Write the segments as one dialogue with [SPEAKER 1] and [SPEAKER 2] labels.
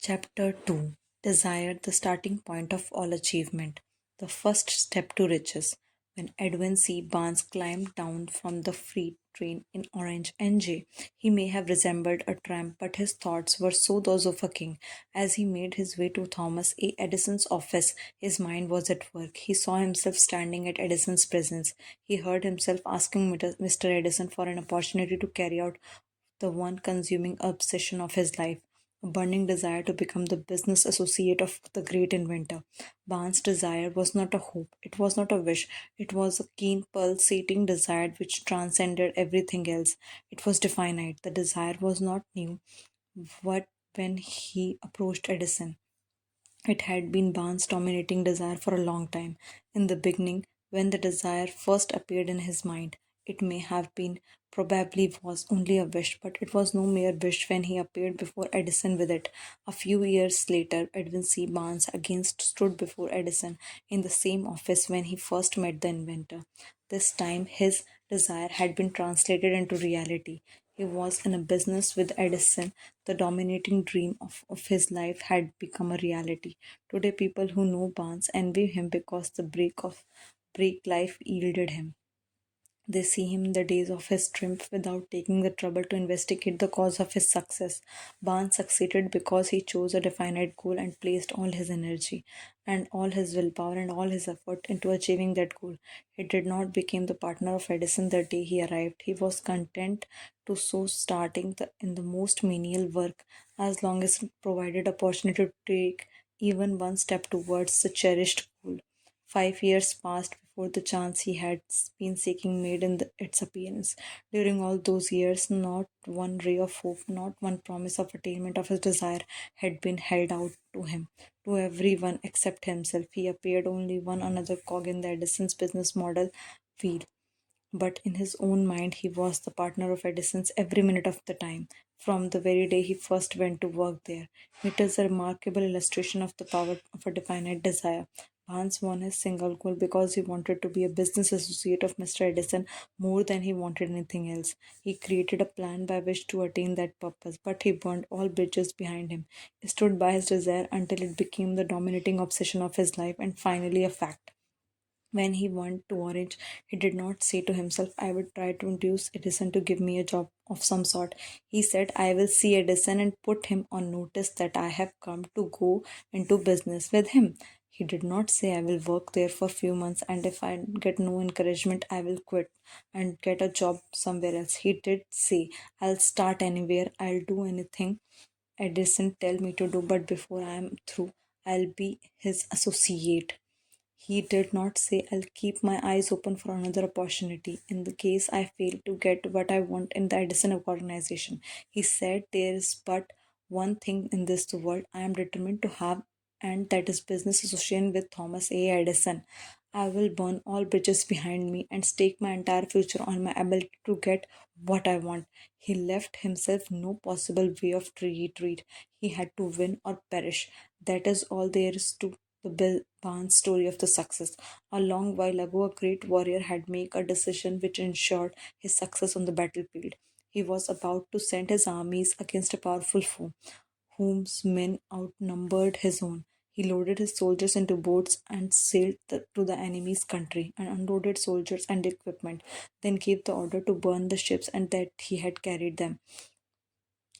[SPEAKER 1] Chapter 2. Desire, the starting point of all achievement. The first step to riches. When Edwin C. Barnes climbed down from the freight train in Orange, NJ, he may have resembled a tramp, but his thoughts were so those of a king. As he made his way to Thomas A. Edison's office, his mind was at work. He saw himself standing at Edison's presence. He heard himself asking Mr. Edison for an opportunity to carry out the one consuming obsession of his life, a burning desire to become the business associate of the great inventor. Barnes' desire was not a hope, it was not a wish, it was a keen, pulsating desire which transcended everything else. It was definite. The desire was not new. What when he approached Edison? It had been Barnes' dominating desire for a long time. In the beginning, when the desire first appeared in his mind, it may have been, probably was only a wish, but it was no mere wish when he appeared before Edison with it. A few years later, Edwin C. Barnes again stood before Edison in the same office when he first met the inventor. This time, his desire had been translated into reality. He was in a business with Edison. The dominating dream of his life had become a reality. Today, people who know Barnes envy him because the break life yielded him. They see him in the days of his triumph without taking the trouble to investigate the cause of his success. Barnes succeeded because he chose a definite goal and placed all his energy and all his willpower and all his effort into achieving that goal. He did not become the partner of Edison the day he arrived. He was content to so starting in the most menial work as long as it provided opportunity to take even one step towards the cherished goal. 5 years passed before the chance he had been seeking made its appearance. During all those years, not one ray of hope, not one promise of attainment of his desire had been held out to him. To everyone except himself, he appeared only one another cog in the Edison's business model wheel. But in his own mind, he was the partner of Edison's every minute of the time, from the very day he first went to work there. It is a remarkable illustration of the power of a definite desire. Barnes won his single goal because he wanted to be a business associate of Mr. Edison more than he wanted anything else. He created a plan by which to attain that purpose, but he burned all bridges behind him. He stood by his desire until it became the dominating obsession of his life and finally a fact. When he went to Orange, he did not say to himself, I would try to induce Edison to give me a job of some sort. He said, I will see Edison and put him on notice that I have come to go into business with him. He did not say, I will work there for a few months and if I get no encouragement, I will quit and get a job somewhere else. He did say, I'll start anywhere, I'll do anything Edison tell me to do, but before I am through, I'll be his associate. He did not say, I'll keep my eyes open for another opportunity in the case I fail to get what I want in the Edison organization. He said, there is but one thing in this world I am determined to have, and that is business association with Thomas A. Edison. I will burn all bridges behind me and stake my entire future on my ability to get what I want. He left himself no possible way of retreat. He had to win or perish. That is all there is to the Bill Barnes story of the success. A long while ago, a great warrior had made a decision which ensured his success on the battlefield. He was about to send his armies against a powerful foe, whose men outnumbered his own. He loaded his soldiers into boats and sailed to the enemy's country and unloaded soldiers and equipment, then gave the order to burn the ships and that he had carried them.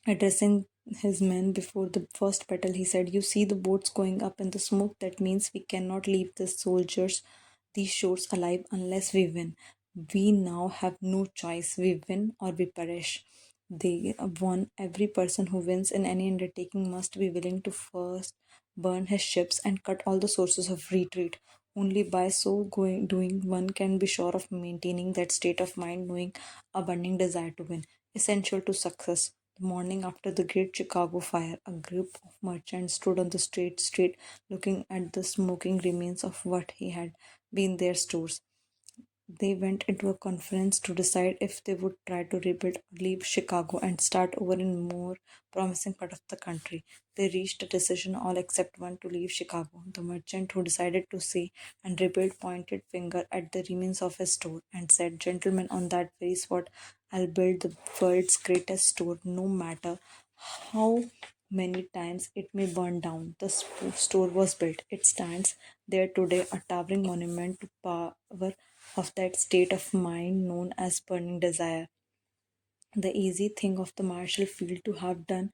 [SPEAKER 1] Addressing his men before the first battle, he said, you see the boats going up in the smoke. That means we cannot leave the soldiers, these shores alive unless we win. We now have no choice. We win or we perish. They won. Every person who wins in any undertaking must be willing to first burn his ships and cut all the sources of retreat. Only by so going doing one can be sure of maintaining that state of mind, knowing a burning desire to win, essential to success. The morning after the Great Chicago Fire, a group of merchants stood on the straight street looking at the smoking remains of what he had been their stores. They went into a conference to decide if they would try to rebuild or leave Chicago and start over in more promising part of the country. They reached a decision, all except one, to leave Chicago. The merchant who decided to say and rebuild pointed finger at the remains of his store and said, gentlemen, on that very spot I'll build the world's greatest store, no matter how Many times it may burn down. The store was built. It stands there today, a towering monument to power of that state of mind known as burning desire. The easy thing of the Marshall Field to have done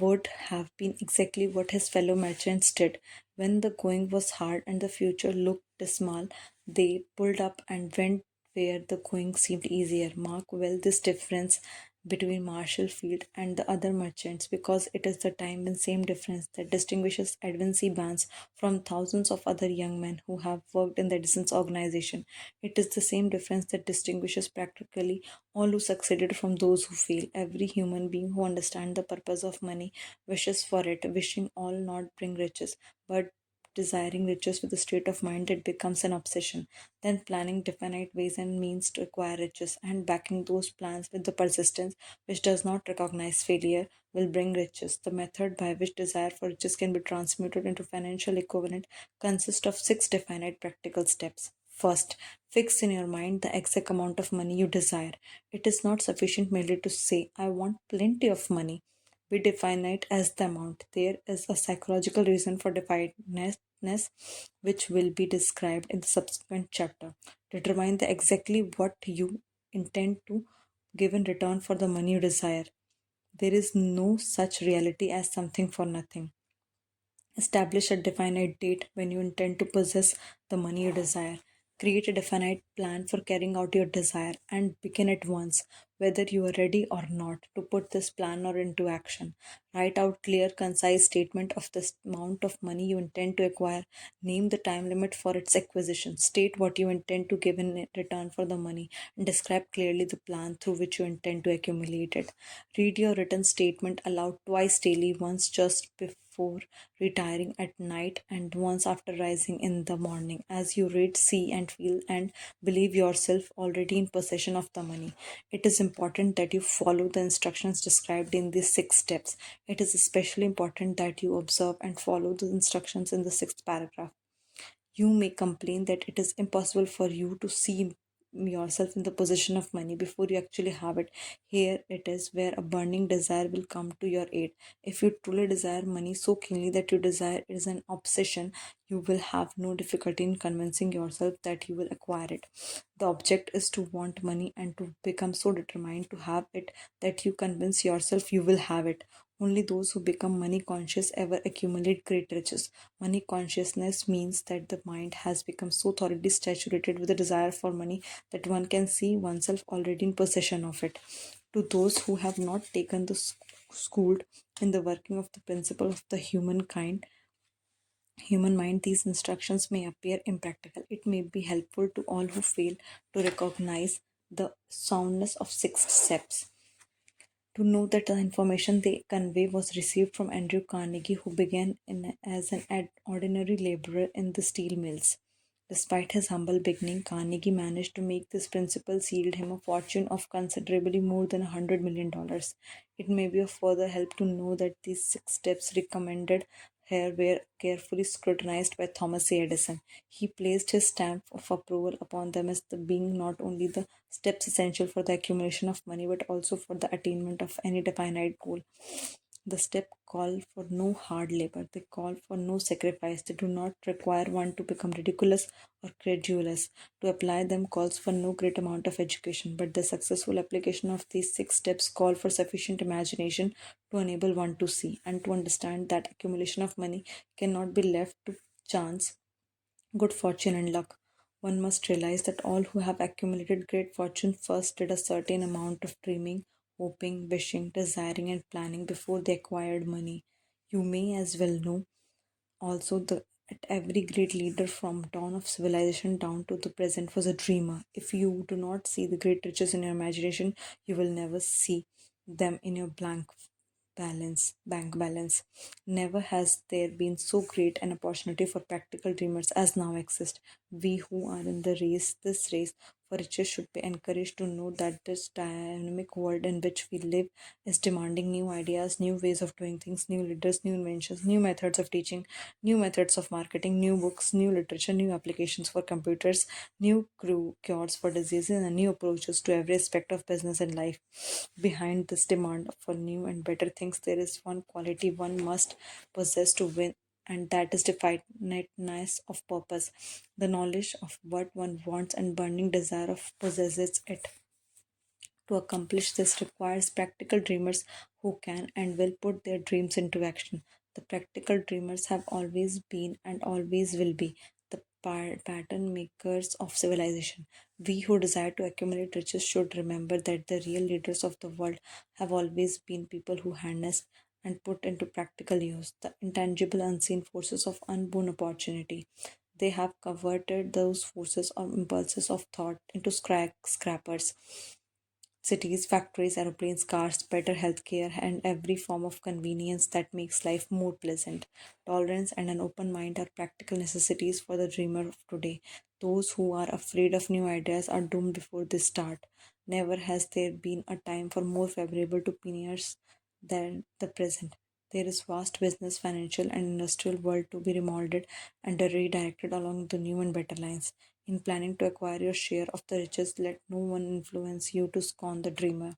[SPEAKER 1] would have been exactly what his fellow merchants did. When the going was hard and the future looked dismal, they pulled up and went where the going seemed easier. Mark well this difference between Marshall Field and the other merchants, because it is the time and same difference that distinguishes Edwin C. Barnes from thousands of other young men who have worked in the Edison's organization. It is the same difference that distinguishes practically all who succeeded from those who fail. Every human being who understands the purpose of money wishes for it, wishing all not bring riches, but desiring riches with a state of mind that becomes an obsession, then planning definite ways and means to acquire riches, and backing those plans with the persistence which does not recognize failure will bring riches. The method by which desire for riches can be transmuted into financial equivalent consists of six definite practical steps. First, fix in your mind the exact amount of money you desire. It is not sufficient merely to say, I want plenty of money. We define it as the amount. There is a psychological reason for definiteness, which will be described in the subsequent chapter. Determine the exactly what you intend to give in return for the money you desire. There is no such reality as something for nothing. Establish a definite date when you intend to possess the money you desire. Create a definite plan for carrying out your desire and begin at once, whether you are ready or not, to put this plan or into action. Write out clear, concise statement of the amount of money you intend to acquire. Name the time limit for its acquisition. State what you intend to give in return for the money, and describe clearly the plan through which you intend to accumulate it. Read your written statement aloud twice daily, once just before retiring at night and once after rising in the morning. As you read, see, and feel and believe yourself already in possession of the money. It is important that you follow the instructions described in these six steps. It is especially important that you observe and follow the instructions in the sixth paragraph. You may complain that it is impossible for you to see yourself in the possession of money before you actually have it. Here it is where a burning desire will come to your aid. If you truly desire money so keenly that your desire is an obsession, you will have no difficulty in convincing yourself that you will acquire it. The object is to want money and to become so determined to have it that you convince yourself you will have it. Only those who become money conscious ever accumulate great riches. Money consciousness means that the mind has become so thoroughly saturated with the desire for money that one can see oneself already in possession of it. To those who have not taken the schooled in the working of the principle of the human mind, these instructions may appear impractical. It may be helpful to all who fail to recognize the soundness of six steps, to know that the information they convey was received from Andrew Carnegie, who began as an ordinary laborer in the steel mills. Despite his humble beginning, Carnegie managed to make this principle yield him a fortune of considerably more than $100 million. It may be of further help to know that these six steps recommended here were carefully scrutinized by Thomas A. Edison. He placed his stamp of approval upon them as the being not only the steps essential for the accumulation of money but also for the attainment of any definite goal. The step call for no hard labor. They call for no sacrifice. They do not require one to become ridiculous or credulous. To apply them calls for no great amount of education, but the successful application of these six steps call for sufficient imagination to enable one to see and to understand that accumulation of money cannot be left to chance, good fortune, and luck. One must realize that all who have accumulated great fortune first did a certain amount of dreaming, hoping, wishing, desiring, and planning before they acquired money. You may as well know also that every great leader from dawn of civilization down to the present was a dreamer. If you do not see the great riches in your imagination, you will never see them in your bank balance. Never has there been so great an opportunity for practical dreamers as now exists. We who are in this race for riches should be encouraged to know that this dynamic world in which we live is demanding new ideas, new ways of doing things, new leaders, new inventions, new methods of teaching, new methods of marketing, new books, new literature, new applications for computers, new cures for diseases, and new approaches to every aspect of business and life. Behind this demand for new and better things, there is one quality one must possess to win, and that is definiteness of purpose, the knowledge of what one wants and burning desire of possesses it. To accomplish this requires practical dreamers who can and will put their dreams into action. The practical dreamers have always been and always will be the pattern makers of civilization. We who desire to accumulate riches should remember that the real leaders of the world have always been people who harness and put into practical use the intangible, unseen forces of unborn opportunity. They have converted those forces or impulses of thought into scrappers, cities, factories, aeroplanes, cars, better healthcare, and every form of convenience that makes life more pleasant. Tolerance and an open mind are practical necessities for the dreamer of today. Those who are afraid of new ideas are doomed before they start. Never has there been a time for more favorable to pioneers than the present. There is vast business, financial, and industrial world to be remolded and redirected along the new and better lines. In planning to acquire your share of the riches, let no one influence you to scorn the dreamer.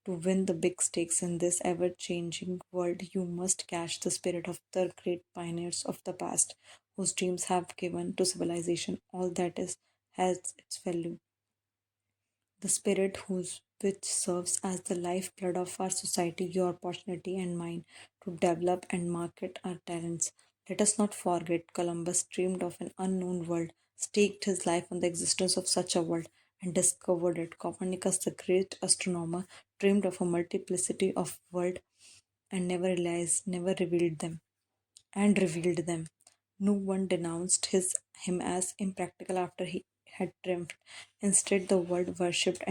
[SPEAKER 1] To win the big stakes in this ever changing world, you must catch the spirit of the great pioneers of the past, whose dreams have given to civilization all that is has its value. The spirit which serves as the lifeblood of our society, your opportunity and mine to develop and market our talents. Let us not forget Columbus dreamed of an unknown world, staked his life on the existence of such a world, and discovered it. Copernicus, the great astronomer, dreamed of a multiplicity of worlds and never revealed them and revealed them. No one denounced him as impractical after he had triumphed. Instead, the world worshipped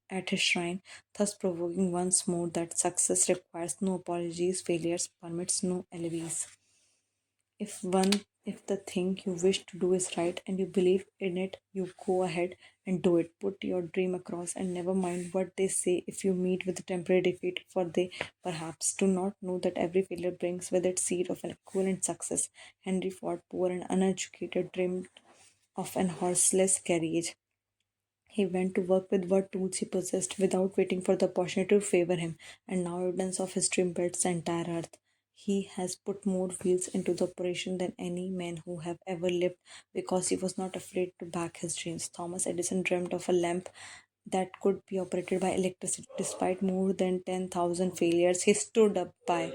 [SPEAKER 1] at his shrine, thus proving once more that success requires no apologies, failures permits no alibis. If the thing you wish to do is right and you believe in it, you go ahead and do it. Put your dream across and never mind what they say if you meet with a temporary defeat, for they perhaps do not know that every failure brings with it seed of an equivalent success. Henry Ford, poor and uneducated, dreamed of an horseless carriage. He went to work with what tools he possessed without waiting for the opportunity to favor him, and now evidence of his dream builds the entire earth. He has put more wheels into the operation than any man who have ever lived because he was not afraid to back his dreams. Thomas Edison dreamed of a lamp that could be operated by electricity. Despite more than 10,000 failures, he stood up by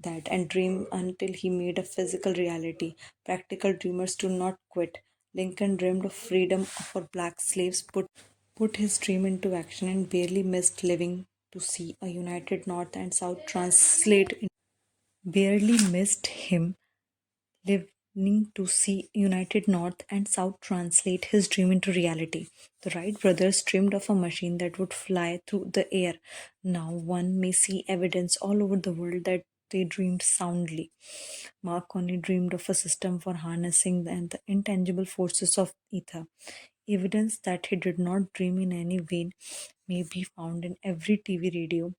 [SPEAKER 1] that and dreamed until he made a physical reality. Practical dreamers do not quit. Lincoln dreamed of freedom for black slaves, put his dream into action, and barely missed living to see a united North and South translate. Barely missed him living to see united North and South translate his dream into reality. The Wright brothers dreamed of a machine that would fly through the air. Now one may see evidence all over the world that they dreamed soundly. Marconi dreamed of a system for harnessing the intangible forces of ether. Evidence that he did not dream in any way may be found in every TV, radio,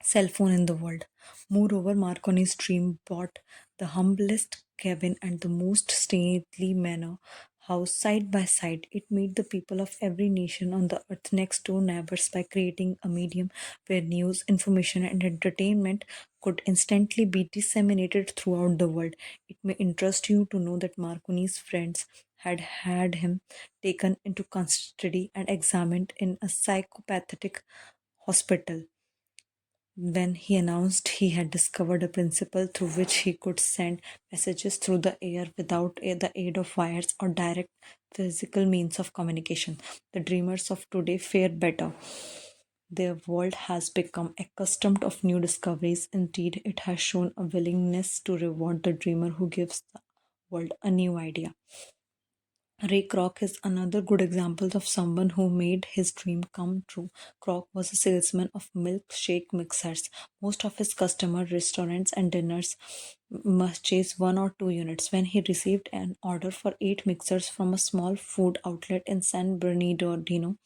[SPEAKER 1] cell phone in the world. Moreover, Marconi's dream bought the humblest cabin and the most stately manor house side by side. It made the people of every nation on the earth next door neighbors by creating a medium where news, information, and entertainment could instantly be disseminated throughout the world. It may interest you to know that Marconi's friends had had him taken into custody and examined in a psychopathic hospital when he announced he had discovered a principle through which he could send messages through the air without the aid of wires or direct physical means of communication. The dreamers of today fare better. Their world has become accustomed of new discoveries. Indeed, it has shown a willingness to reward the dreamer who gives the world a new idea. Ray Kroc is another good example of someone who made his dream come true. Kroc was a salesman of milkshake mixers. Most of his customer restaurants and dinners must chase one or two units. When he received an order for eight mixers from a small food outlet in San Bernardino,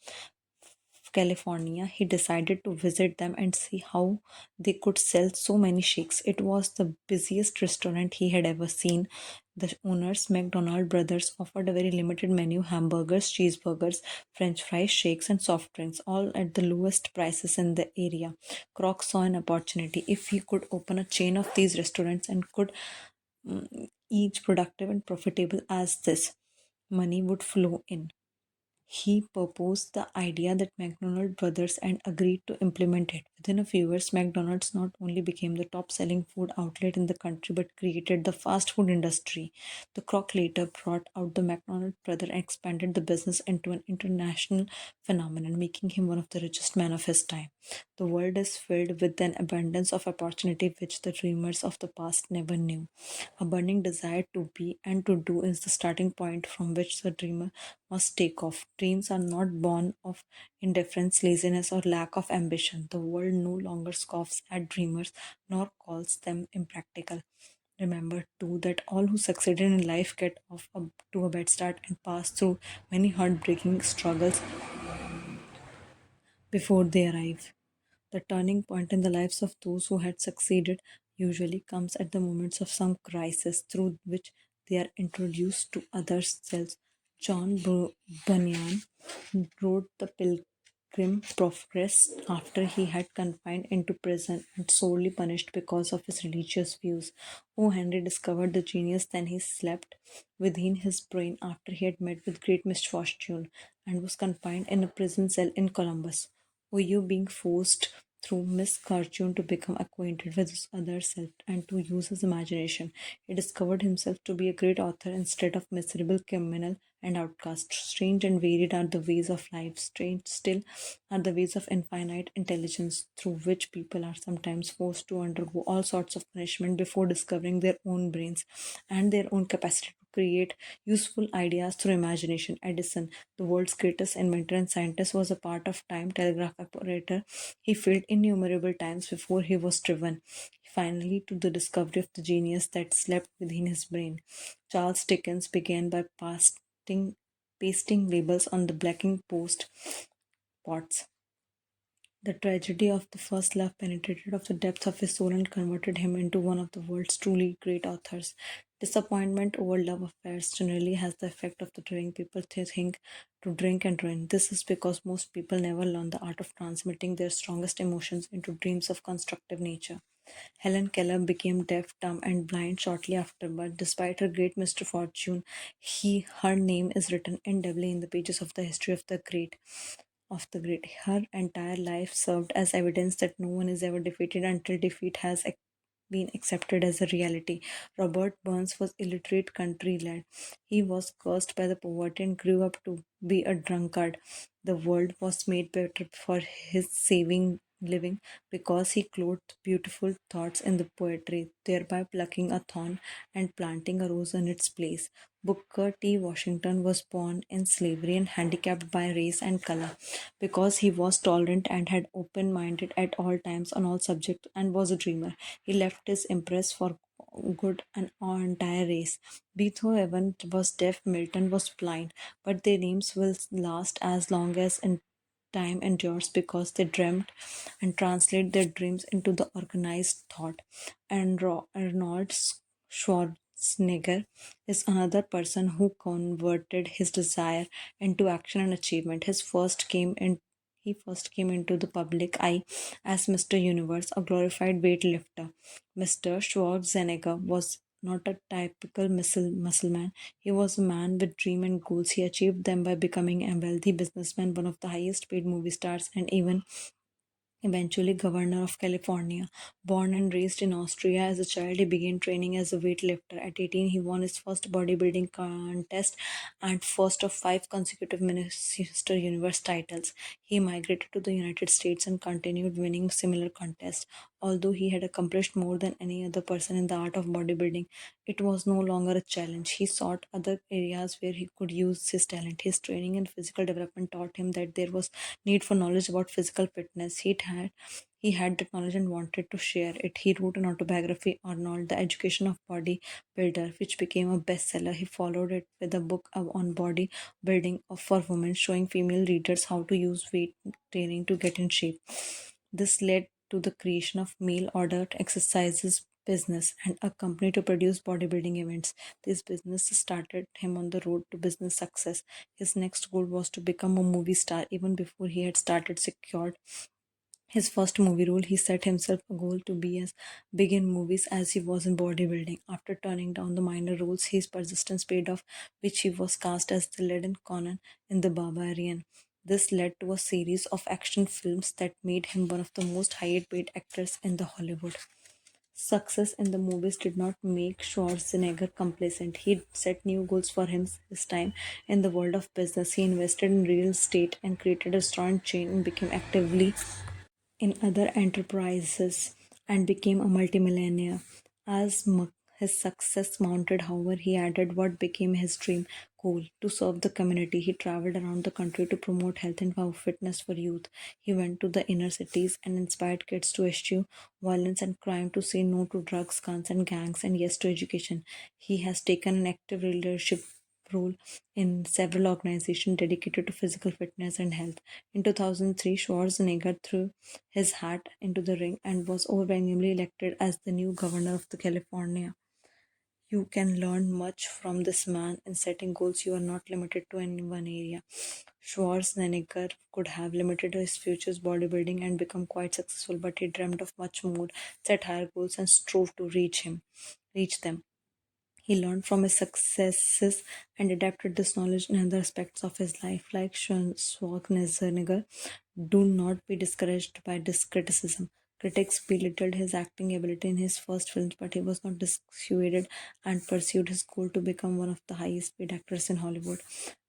[SPEAKER 1] California, he decided to visit them and see how they could sell so many shakes. It was the busiest restaurant he had ever seen. The owners, McDonald brothers, offered a very limited menu: hamburgers, cheeseburgers, french fries, shakes, and soft drinks, all at the lowest prices in the area. Croc saw an opportunity. If he could open a chain of these restaurants and could each productive and profitable as this, money would flow in. He proposed the idea that McDonald brothers and agreed to implement it. Within a few years, McDonald's not only became the top selling food outlet in the country but created the fast food industry. The Kroc later brought out the McDonald brother and expanded the business into an international phenomenon, making him one of the richest men of his time. The world is filled with an abundance of opportunity which the dreamers of the past never knew. A burning desire to be and to do is the starting point from which the dreamer must take off. Dreams are not born of indifference, laziness, or lack of ambition. The world no longer scoffs at dreamers nor calls them impractical. Remember, too, that all who succeeded in life get off to a bad start and pass through many heartbreaking struggles before they arrive. The turning point in the lives of those who had succeeded usually comes at the moments of some crisis through which they are introduced to other selves. Bunyan wrote The Pilgrim Progress after he had confined into prison and sorely punished because of his religious views. O. Henry discovered the genius then he slept within his brain after he had met with great misfortune and was confined in a prison cell in Columbus. Were you being forced through misfortune to become acquainted with his other self and to use his imagination? He discovered himself to be a great author instead of miserable criminal and outcast. Strange and varied are the ways of life. Strange still are the ways of infinite intelligence through which people are sometimes forced to undergo all sorts of punishment before discovering their own brains and their own capacity to create useful ideas through imagination. Edison, the world's greatest inventor and scientist, was a part of time telegraph operator. He failed innumerable times before he was driven finally to the discovery of the genius that slept within his brain. Charles Dickens began by pasting labels on the blacking post pots. The tragedy of the first love penetrated of the depths of his soul and converted him into one of the world's truly great authors. Disappointment over love affairs generally has the effect of the driving people to think, to drink and ruin. This is because most people never learn the art of transmitting their strongest emotions into dreams of constructive nature. Helen Keller became deaf, dumb, and blind shortly after, but despite her great misfortune, her name is written indelibly in the pages of the history of the great. Her entire life served as evidence that no one is ever defeated until defeat has been accepted as a reality. Robert Burns was illiterate country lad. He was cursed by the poverty and grew up to be a drunkard. The world was made better for his saving living because he clothed beautiful thoughts in the poetry, thereby plucking a thorn and planting a rose in its place. Booker T. Washington was born in slavery and handicapped by race and color. Because he was tolerant and had open minded at all times on all subjects and was a dreamer, he left his impress for good an entire race. Beethoven was deaf, Milton was blind, but their names will last as long as in time endures because they dreamt and translate their dreams into the organized thought. And Arnold Schwarzenegger is another person who converted his desire into action and achievement. He first came into the public eye as Mr. Universe, a glorified weightlifter. Mr. Schwarzenegger was not a typical muscle man. He was a man with dream and goals. He achieved them by becoming a wealthy businessman, one of the highest paid movie stars, and even eventually governor of California. Born and raised in Austria as a child, he began training as a weightlifter. At 18, he won his first bodybuilding contest and first of five consecutive Mr. Universe titles. He migrated to the United States and continued winning similar contests. Although he had accomplished more than any other person in the art of bodybuilding, it was no longer a challenge. He sought other areas where he could use his talent. His training in physical development taught him that there was need for knowledge about physical fitness. He had that knowledge and wanted to share it. He wrote an autobiography, Arnold, The Education of Bodybuilder, which became a bestseller. He followed it with a book on bodybuilding for women, showing female readers how to use weight training to get in shape. This led to the creation of Meal Order Exercises business and a company to produce bodybuilding events. This business started him on the road to business success. His next goal was to become a movie star. Even before he had started secured his first movie role, he set himself a goal to be as big in movies as he was in bodybuilding. After turning down the minor roles, his persistence paid off, which he was cast as the leaden Conan in The Barbarian. This led to a series of action films that made him one of the most highly paid actors in the Hollywood. Success in the movies did not make Schwarzenegger complacent. He set new goals for him this time in the world of business. He invested in real estate and created a restaurant chain and became actively in other enterprises and became a multimillionaire. As his success mounted, however, he added what became his dream goal to serve the community. He traveled around the country to promote health and fitness for youth. He went to the inner cities and inspired kids to eschew violence and crime, to say no to drugs, guns, and gangs, and yes to education. He has taken an active leadership role in several organizations dedicated to physical fitness and health. In 2003, Schwarzenegger threw his hat into the ring and was overwhelmingly elected as the new governor of the California. You can learn much from this man in setting goals. You are not limited to any one area. Schwarzenegger could have limited his future's bodybuilding and become quite successful, but he dreamed of much more, set higher goals, and strove to reach them. He learned from his successes and adapted this knowledge in other aspects of his life. Like Schwarzenegger, do not be discouraged by this criticism. Critics belittled his acting ability in his first films, but he was not dissuaded and pursued his goal to become one of the highest paid actors in Hollywood.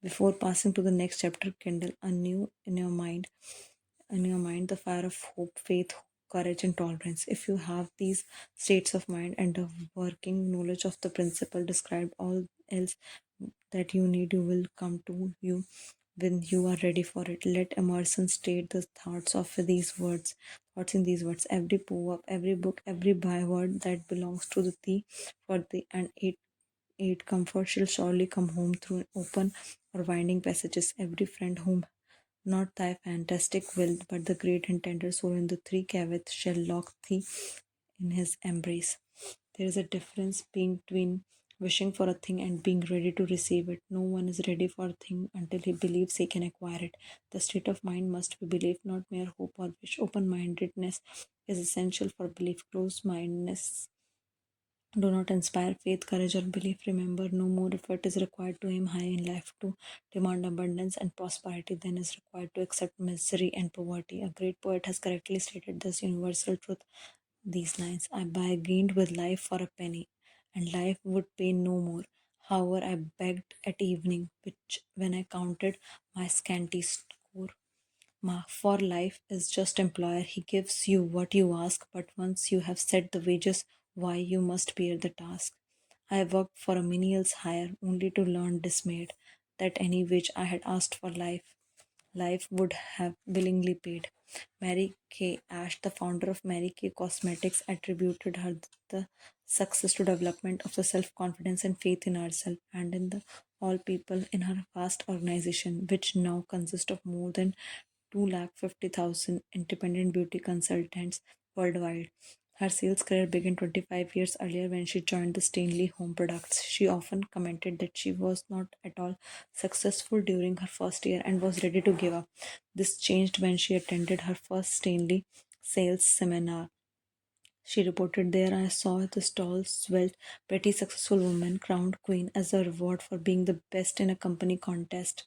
[SPEAKER 1] Before passing to the next chapter, kindle anew in your mind the fire of hope, faith, courage, and tolerance. If you have these states of mind and a working knowledge of the principle described, all else that you need you will come to you when you are ready for it. Let Emerson state the thoughts in these words. Every poem, every book, every byword that belongs to the thee for thee, and it comfort shall surely come home through open or winding passages. Every friend whom not thy fantastic will, but the great and tender soul in the three caveats shall lock thee in his embrace. There is a difference between wishing for a thing and being ready to receive it. No one is ready for a thing until he believes he can acquire it. The state of mind must be belief, not mere hope or wish. Open mindedness is essential for belief. Closed mindedness do not inspire faith, courage, or belief. Remember, no more effort is required to aim high in life, to demand abundance and prosperity than is required to accept misery and poverty. A great poet has correctly stated this universal truth. These lines: I bargained with life for a penny, and life would pay no more. However, I begged at evening, which when I counted my scanty score. For life is just employer. He gives you what you ask, but once you have set the wages, why you must bear the task. I worked for a menial's hire only to learn dismayed that any wage I had asked for life would have willingly paid. Mary Kay Ash, the founder of Mary Kay Cosmetics, attributed her the success to development of the self-confidence and faith in herself and in the all people in her vast organization, which now consists of more than 250,000 independent beauty consultants worldwide. Her sales career began 25 years earlier when she joined the Stanley Home Products. She often commented that she was not at all successful during her first year and was ready to give up. This changed when she attended her first Stanley sales seminar. She reported, there I saw this tall, svelte, pretty successful woman crowned queen as a reward for being the best in a company contest.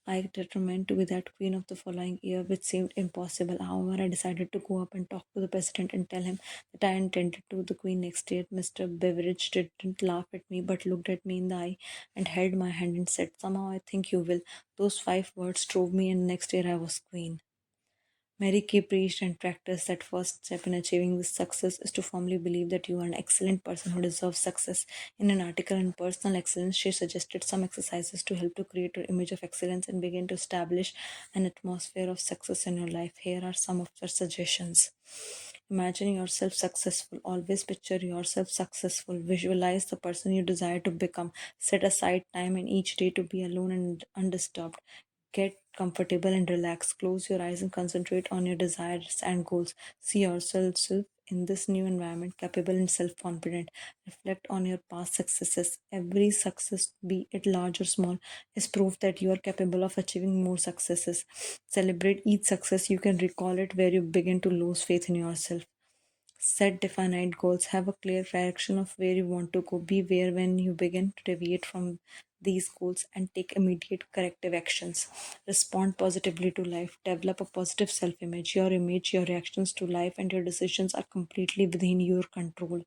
[SPEAKER 1] I determined to be that queen of the following year, which seemed impossible. However, I decided to go up and talk to the president and tell him that I intended to be the queen next year. Mr. Beveridge didn't laugh at me but looked at me in the eye and held my hand and said, somehow I think you will. Those 5 words drove me, and next year I was queen. Mary Kay preached and practiced that first step in achieving this success is to firmly believe that you are an excellent person who deserves success. In an article on personal excellence, she suggested some exercises to help to create your image of excellence and begin to establish an atmosphere of success in your life. Here are some of her suggestions. Imagine yourself successful. Always picture yourself successful. Visualize the person you desire to become. Set aside time in each day to be alone and undisturbed. Get comfortable and relax. Close your eyes and concentrate on your desires and goals. See yourself in this new environment, capable and self confident. Reflect on your past successes. Every success, be it large or small, is proof that you are capable of achieving more successes. Celebrate each success you can recall it where you begin to lose faith in yourself. Set definite goals. Have a clear direction of where you want to go. Be aware when you begin to deviate from these goals and take immediate corrective actions. Respond positively to life. Develop a positive self image, your reactions to life, and your decisions are completely within your control.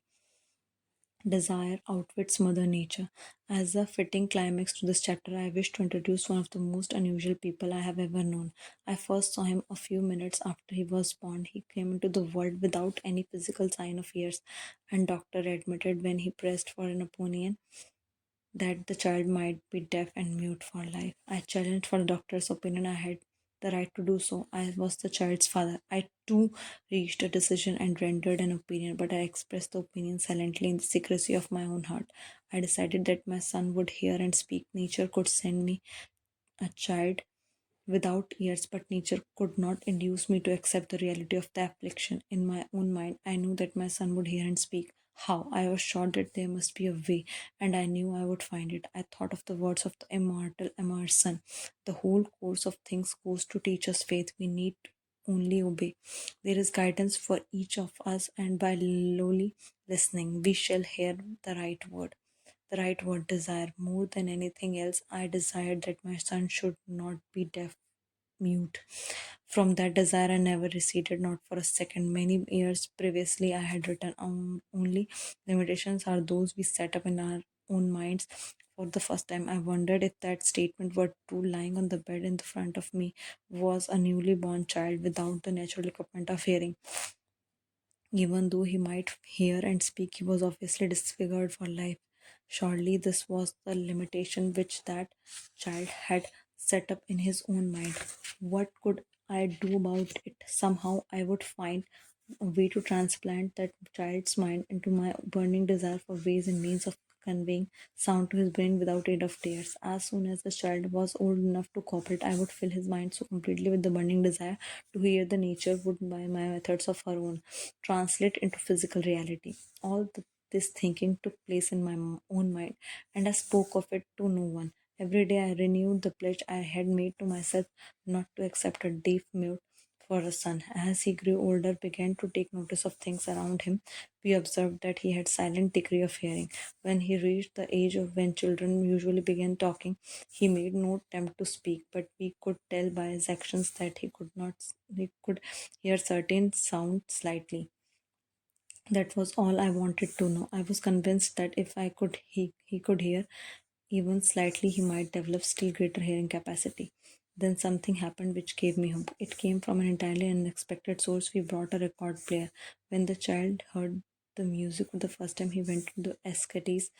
[SPEAKER 1] Desire outwits Mother Nature. As a fitting climax to this chapter, I wish to introduce one of the most unusual people I have ever known. I first saw him a few minutes after he was born. He came into the world without any physical sign of years, and doctor admitted when he pressed for an Napoleon that the child might be deaf and mute for life. I challenged for the doctor's opinion. I had the right to do so. I was the child's father. I too reached a decision and rendered an opinion, but I expressed the opinion silently in the secrecy of my own heart. I decided that my son would hear and speak. Nature could send me a child without ears, but nature could not induce me to accept the reality of the affliction. In my own mind, I knew that my son would hear and speak. How? I was sure that there must be a way, and I knew I would find it. I thought of the words of the immortal Emerson. The whole course of things goes to teach us faith. We need only obey. There is guidance for each of us, and by lowly listening, we shall hear the right word. The right word, desire. More than anything else, I desired that my son should not be deaf mute. From that desire, I never receded, not for a second. Many years previously, I had written only limitations are those we set up in our own minds. For the first time, I wondered if that statement were true. Lying on the bed in the front of me was a newly born child without the natural equipment of hearing. Even though he might hear and speak, he was obviously disfigured for life. Surely this was the limitation which that child had set up in his own mind. What could I do about it? Somehow I would find a way to transplant that child's mind into my burning desire for ways and means of conveying sound to his brain without aid of tears. As soon as the child was old enough to cooperate, I would fill his mind so completely with the burning desire to hear the nature would by my methods of her own translate into physical reality. This thinking took place in my own mind, and I spoke of it to no one. Every day I renewed the pledge I had made to myself not to accept a deaf mute for a son. As he grew older, began to take notice of things around him, we observed that he had silent degree of hearing. When he reached the age of when children usually begin talking, he made no attempt to speak, but we could tell by his actions that he could hear certain sounds slightly. That was all I wanted to know. I was convinced that if he could hear even slightly, he might develop still greater hearing capacity. Then something happened which gave me hope. It came from an entirely unexpected source. We brought a record player. When the child heard the music for the first time, he went to the escates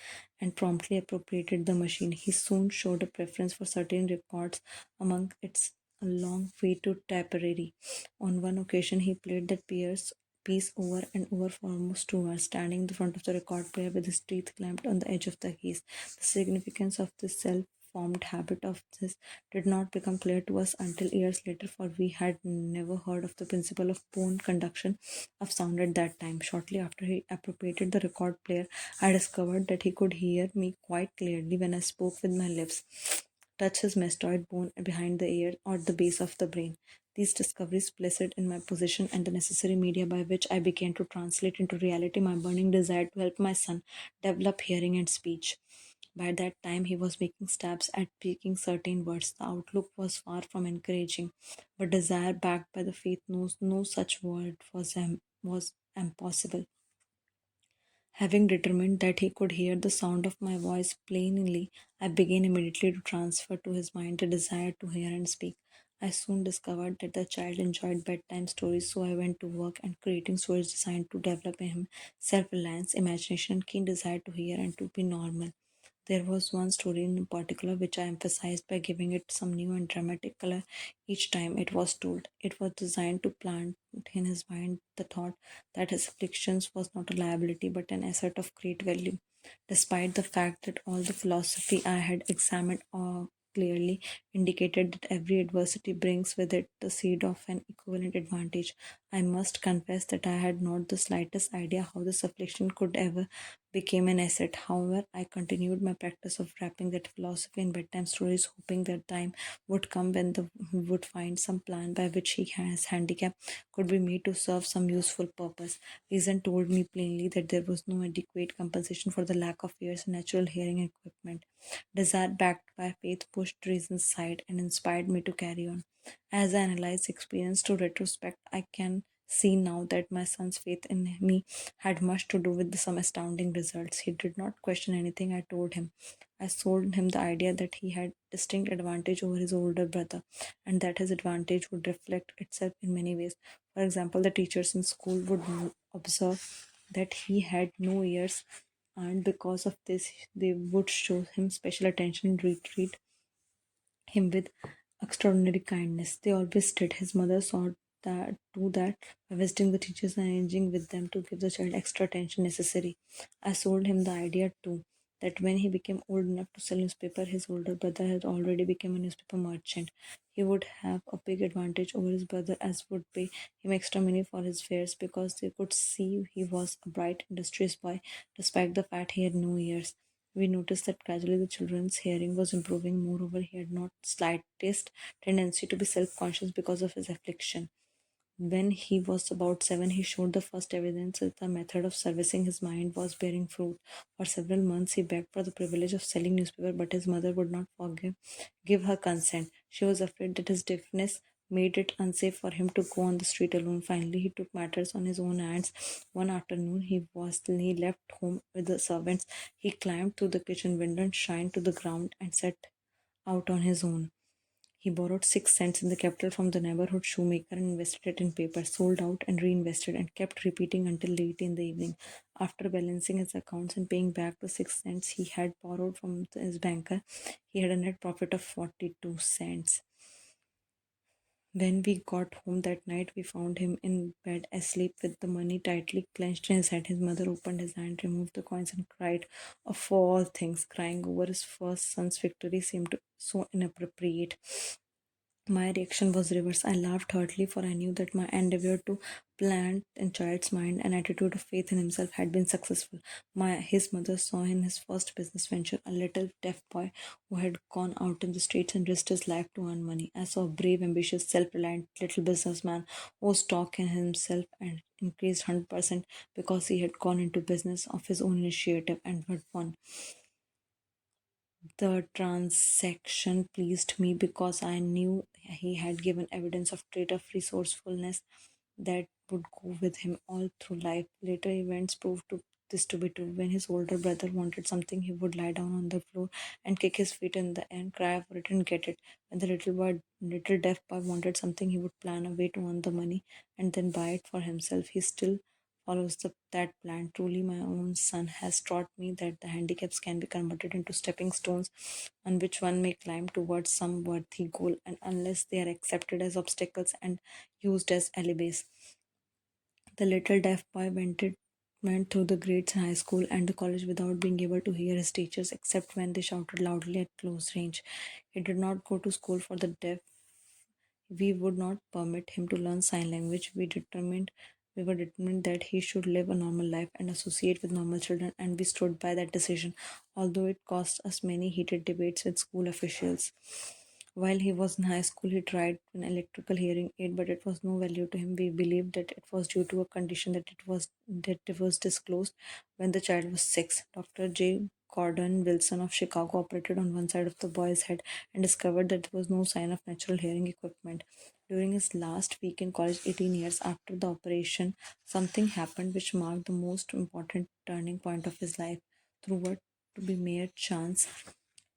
[SPEAKER 1] and promptly appropriated the machine. He soon showed a preference for certain records, among its a long way to Tapperary. On one occasion, he played that piece over and over for almost 2 hours, standing in the front of the record player with his teeth clamped on the edge of the keys. The significance of this self formed habit of this did not become clear to us until years later, for we had never heard of the principle of bone conduction of sound at that time. Shortly after he appropriated the record player, I discovered that he could hear me quite clearly when I spoke with my lips, touch his mastoid bone behind the ear or the base of the brain. These discoveries placed in my position and the necessary media by which I began to translate into reality my burning desire to help my son develop hearing and speech. By that time, he was making steps at speaking certain words. The outlook was far from encouraging, but desire backed by the faith knows no such word was impossible. Having determined that he could hear the sound of my voice plainly, I began immediately to transfer to his mind the desire to hear and speak. I soon discovered that the child enjoyed bedtime stories, so I went to work and creating stories designed to develop in him self reliance, imagination, and keen desire to hear and to be normal. There was one story in particular which I emphasized by giving it some new and dramatic color each time it was told. It was designed to plant in his mind the thought that his afflictions was not a liability but an asset of great value. Despite the fact that all the philosophy I had examined clearly indicated that every adversity brings with it the seed of an equivalent advantage, I must confess that I had not the slightest idea how this affliction could ever became an asset. However, I continued my practice of wrapping that philosophy in bedtime stories, hoping that time would come when he would find some plan by which his handicap could be made to serve some useful purpose. Reason told me plainly that there was no adequate compensation for the lack of ears and natural hearing equipment. Desire backed by faith pushed reason aside and inspired me to carry on. As I analyze experience to retrospect, I can see now that my son's faith in me had much to do with some astounding results. He did not question anything I told him. I sold him the idea that he had distinct advantage over his older brother, and that his advantage would reflect itself in many ways. For example, the teachers in school would observe that he had no ears, and because of this, they would show him special attention and treat him with extraordinary kindness. They always did. His mother saw that to that by visiting the teachers and arranging with them to give the child extra attention necessary. I sold him the idea too that when he became old enough to sell newspaper, his older brother had already become a newspaper merchant. He would have a big advantage over his brother as would pay him extra money for his fares because they could see he was a bright, industrious boy despite the fact he had no ears. We noticed that gradually the children's hearing was improving. Moreover, he had not slightest tendency to be self-conscious because of his affliction. When he was about 7, he showed the first evidence that the method of servicing his mind was bearing fruit. For several months, he begged for the privilege of selling newspaper, but his mother would not give her consent. She was afraid that his deafness made it unsafe for him to go on the street alone. Finally, he took matters on his own hands. One afternoon, he left home with the servants. He climbed through the kitchen window and shined to the ground and set out on his own. He borrowed 6 cents in the capital from the neighborhood shoemaker and invested it in paper, sold out and reinvested, and kept repeating until late in the evening. After balancing his accounts and paying back the 6 cents he had borrowed from his banker, he had a net profit of 42 cents. When we got home that night, we found him in bed asleep with the money tightly clenched in his hand. His mother opened his hand, removed the coins, and cried. Of all things, crying over his first son's victory seemed so inappropriate. My reaction was reverse. I laughed heartily, for I knew that my endeavor to plant in child's mind an attitude of faith in himself had been successful. His mother saw in his first business venture a little deaf boy who had gone out in the streets and risked his life to earn money. I saw a brave, ambitious, self-reliant little businessman whose stock in himself and increased 100% because he had gone into business of his own initiative and had won. The transaction pleased me because I knew he had given evidence of trait of resourcefulness that would go with him all through life. Later events proved this to be true. When his older brother wanted something, he would lie down on the floor and kick his feet in the air and cry for it and get it. When the little deaf boy wanted something, he would plan a way to earn the money and then buy it for himself. He still follows that plan. Truly, my own son has taught me that the handicaps can be converted into stepping stones on which one may climb towards some worthy goal, and unless they are accepted as obstacles and used as alibis. The little deaf boy went through the grades in high school and the college without being able to hear his teachers except when they shouted loudly at close range. He did not go to school for the deaf. We would not permit him to learn sign language. We were determined that he should live a normal life and associate with normal children, and we stood by that decision, although it cost us many heated debates with school officials. While he was in high school, he tried an electrical hearing aid, but it was no value to him. We believed that it was due to a condition that it was disclosed when the child was 6. Dr. J. Gordon Wilson of Chicago operated on one side of the boy's head and discovered that there was no sign of natural hearing equipment. During his last week in college, 18 years after the operation, something happened which marked the most important turning point of his life. Through what to be mere chance,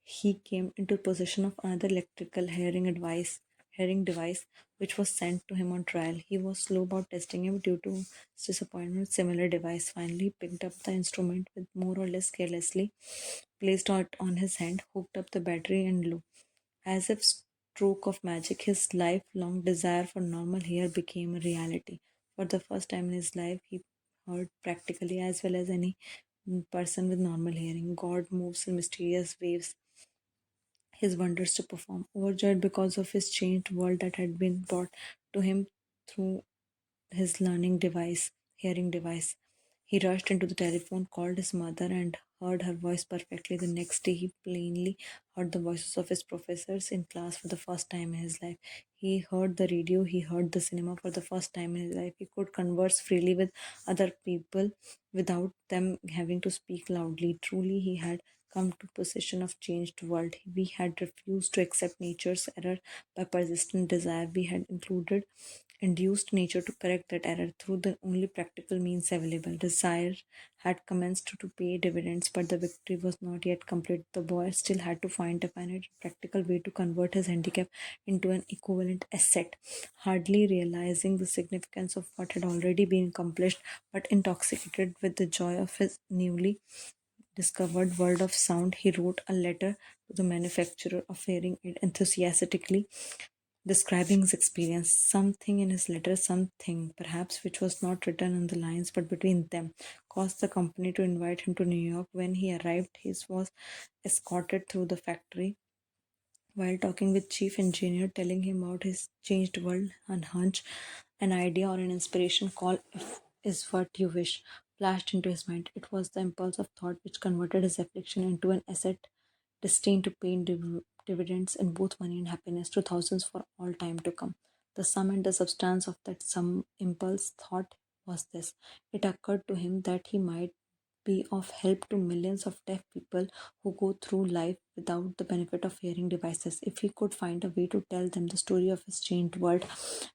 [SPEAKER 1] he came into possession of another electrical hearing device. hearing device which was sent to him on trial. He was slow about testing him due to his disappointment. Similar device finally picked up the instrument with more or less carelessly placed it on his hand, hooked up the battery, and lo, as if stroke of magic, his lifelong desire for normal hair became a reality. For the first time in his life, he heard practically as well as any person with normal hearing. God moves in mysterious ways, his wonders to perform. Overjoyed because of his changed world that had been brought to him through his hearing device. He rushed into the telephone, called his mother, and heard her voice perfectly. The next day, he plainly heard the voices of his professors in class for the first time in his life. He heard the radio, he heard the cinema for the first time in his life. He could converse freely with other people without them having to speak loudly. Truly, he had come to possession of changed world. We had refused to accept nature's error by persistent desire. We had induced nature to correct that error through the only practical means available. Desire had commenced to pay dividends, but the victory was not yet complete. The boy still had to find a finite practical way to convert his handicap into an equivalent asset, hardly realizing the significance of what had already been accomplished, but intoxicated with the joy of his newly discovered world of sound. He wrote a letter to the manufacturer of hearing aid enthusiastically describing his experience. Something in his letter, something perhaps which was not written on the lines but between them, caused the company to invite him to New York. When he arrived, he was escorted through the factory. While talking with chief engineer, telling him about his changed world and hunch, an idea or an inspiration call if is what you wish flashed into his mind. It was the impulse of thought which converted his affliction into an asset destined to pay dividends in both money and happiness to thousands for all time to come. The sum and the substance of that some impulse thought was this. It occurred to him that he might be of help to millions of deaf people who go through life without the benefit of hearing devices. If he could find a way to tell them the story of his changed world,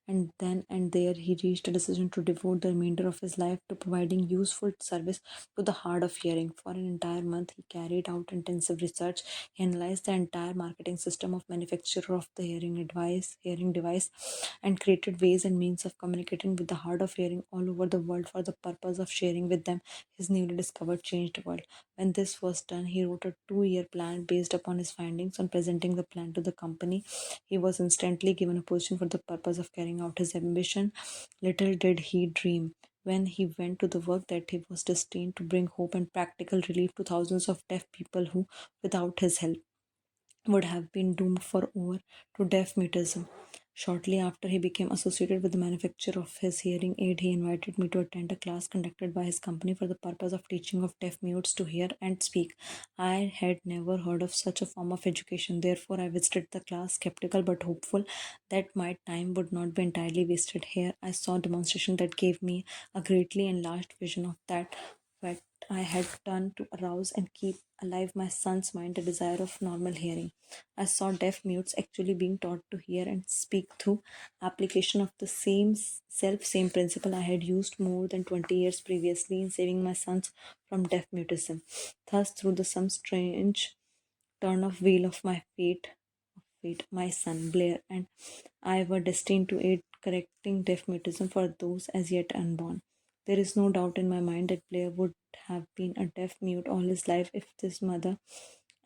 [SPEAKER 1] and then and there he reached a decision to devote the remainder of his life to providing useful service to the hard of hearing. For an entire month, he carried out intensive research. He analyzed the entire marketing system of manufacturer of the hearing device, and created ways and means of communicating with the hard of hearing all over the world for the purpose of sharing with them his newly discovered changed world. When this was done, he wrote a 2 year plan based upon his findings. On presenting the plan to the company, he was instantly given a position for the purpose of carrying out his ambition. Little did he dream when he went to the work that he was destined to bring hope and practical relief to thousands of deaf people who, without his help, would have been doomed for over to deaf mutism. Shortly after he became associated with the manufacture of his hearing aid, he invited me to attend a class conducted by his company for the purpose of teaching of deaf mutes to hear and speak. I had never heard of such a form of education, therefore, I visited the class skeptical but hopeful that my time would not be entirely wasted. Here, I saw a demonstration that gave me a greatly enlarged vision of that what I had done to arouse and keep alive my son's mind the desire of normal hearing. I saw deaf mutes actually being taught to hear and speak through application of the same principle I had used more than 20 years previously in saving my sons from deaf mutism. Thus, through the some strange turn of wheel of fate, my son Blair and I were destined to aid correcting deaf mutism for those as yet unborn. There is no doubt in my mind that Blair would have been a deaf mute all his life if his mother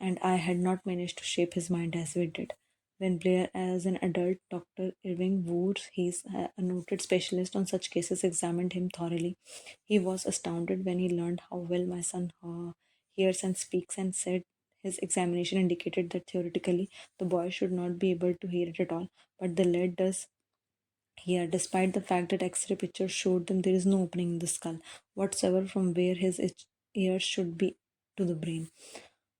[SPEAKER 1] and I had not managed to shape his mind as we did. When Blair, as an adult, Dr. Irving Woods, he's a noted specialist on such cases, examined him thoroughly, he was astounded when he learned how well my son hears and speaks, and said his examination indicated that theoretically the boy should not be able to hear it at all, but the lad does hear, despite the fact that X-ray pictures showed them there is no opening in the skull whatsoever from where his ears should be to the brain.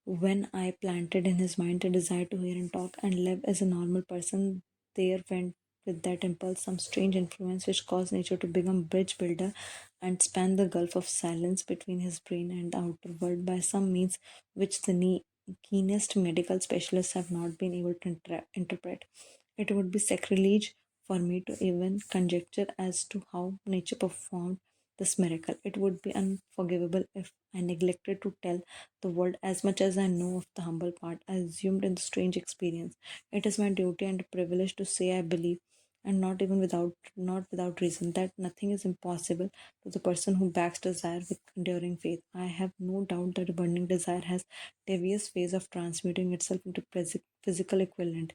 [SPEAKER 1] When I planted in his mind a desire to hear and talk and live as a normal person, there went with that impulse some strange influence which caused nature to become bridge builder and span the gulf of silence between his brain and the outer world by some means which the keenest medical specialists have not been able to interpret. It would be sacrilege for me to even conjecture as to how nature performed this miracle. It would be unforgivable if I neglected to tell the world as much as I know of the humble part I assumed in the strange experience. It is my duty and privilege to say I believe, and not without reason, that nothing is impossible to the person who backs desire with enduring faith. I have no doubt that a burning desire has devious ways of transmuting itself into physical equivalent.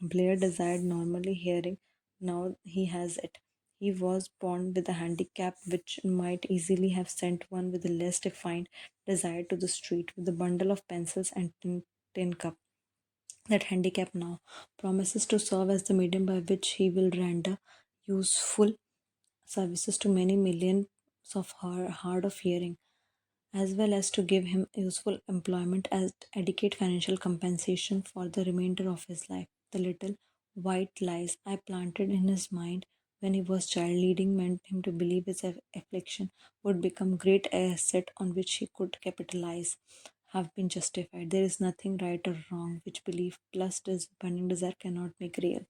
[SPEAKER 1] Blair desired normally hearing, now he has it. He was born with a handicap which might easily have sent one with a less defined desire to the street with a bundle of pencils and tin cup. That handicap now promises to serve as the medium by which he will render useful services to many millions of hard of hearing, as well as to give him useful employment as adequate financial compensation for the remainder of his life. The little white lies I planted in his mind when he was child leading meant him to believe his affliction would become great asset on which he could capitalize have been justified. There is nothing right or wrong which belief plus this burning desire cannot make real.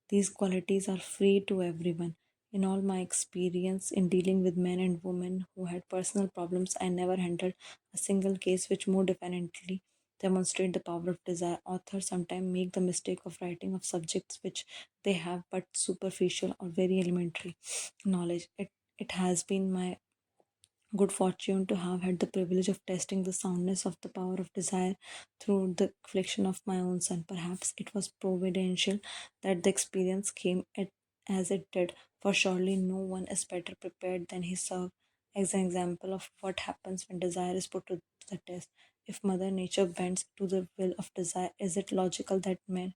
[SPEAKER 1] These qualities are free to everyone. In all my experience in dealing with men and women who had personal problems, I never handled a single case which more definitely demonstrate the power of desire. Authors sometimes make the mistake of writing of subjects which they have but superficial or very elementary knowledge. It has been my good fortune to have had the privilege of testing the soundness of the power of desire through the affliction of my own son. Perhaps it was providential that the experience came as it did, for surely no one is better prepared than he served as an example of what happens when desire is put to the test. If Mother Nature bends to the will of desire, is it logical that men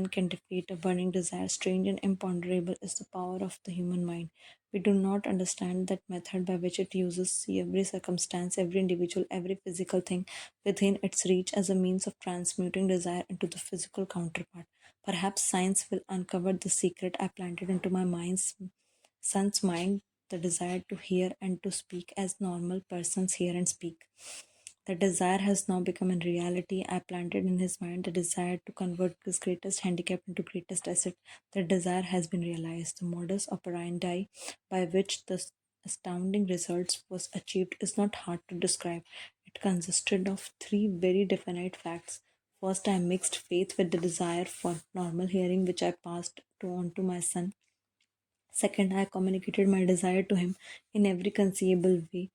[SPEAKER 1] can defeat a burning desire? Strange and imponderable is the power of the human mind. We do not understand that method by which it uses see every circumstance, every individual, every physical thing within its reach as a means of transmuting desire into the physical counterpart. Perhaps science will uncover the secret I planted into my son's mind, the desire to hear and to speak as normal persons hear and speak. The desire has now become a reality. I planted in his mind the desire to convert his greatest handicap into greatest asset. The desire has been realized. The modus operandi by which the astounding results was achieved is not hard to describe. It consisted of three very definite facts. First, I mixed faith with the desire for normal hearing, which I passed on to my son. Second, I communicated my desire to him in every conceivable way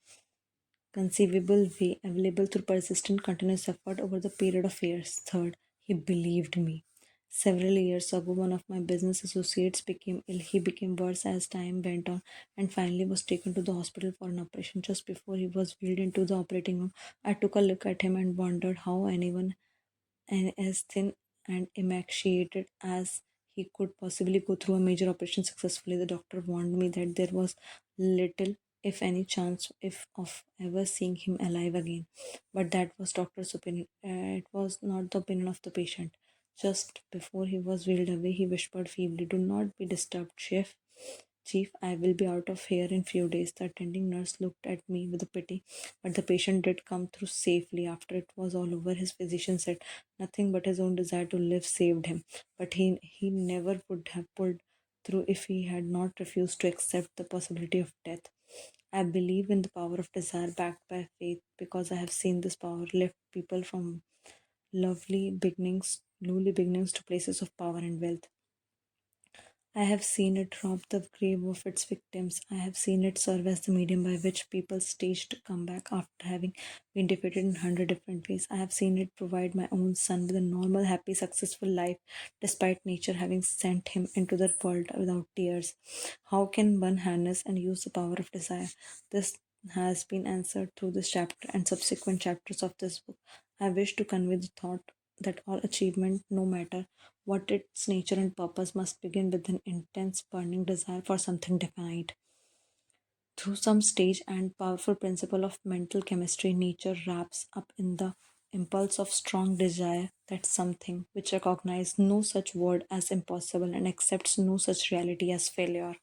[SPEAKER 1] available through persistent continuous effort over the period of years. Third, he believed me. Several years ago, one of my business associates became ill. He became worse as time went on and finally was taken to the hospital for an operation. Just before he was wheeled into the operating room, I took a look at him and wondered how anyone and as thin and emaciated as he could possibly go through a major operation successfully. The doctor warned me that there was little, if any, chance of ever seeing him alive again. But that was doctor's opinion. It was not the opinion of the patient. Just before he was wheeled away, he whispered feebly, "Do not be disturbed, Chief. Chief, I will be out of here in few days." The attending nurse looked at me with a pity, but the patient did come through safely. After it was all over, his physician said nothing but his own desire to live saved him. But he never would have pulled through if he had not refused to accept the possibility of death. I believe in the power of desire backed by faith because I have seen this power lift people from lowly beginnings to places of power and wealth. I have seen it rob the grave of its victims. I have seen it serve as the medium by which people staged a comeback after having been defeated in 100 different ways. I have seen it provide my own son with a normal, happy, successful life despite nature having sent him into the world without tears. How can one harness and use the power of desire? This has been answered through this chapter and subsequent chapters of this book. I wish to convey the thought that all achievement, no matter what its nature and purpose, must begin with an intense, burning desire for something definite. Through some stage and powerful principle of mental chemistry, nature wraps up in the impulse of strong desire that something which recognizes no such word as impossible and accepts no such reality as failure.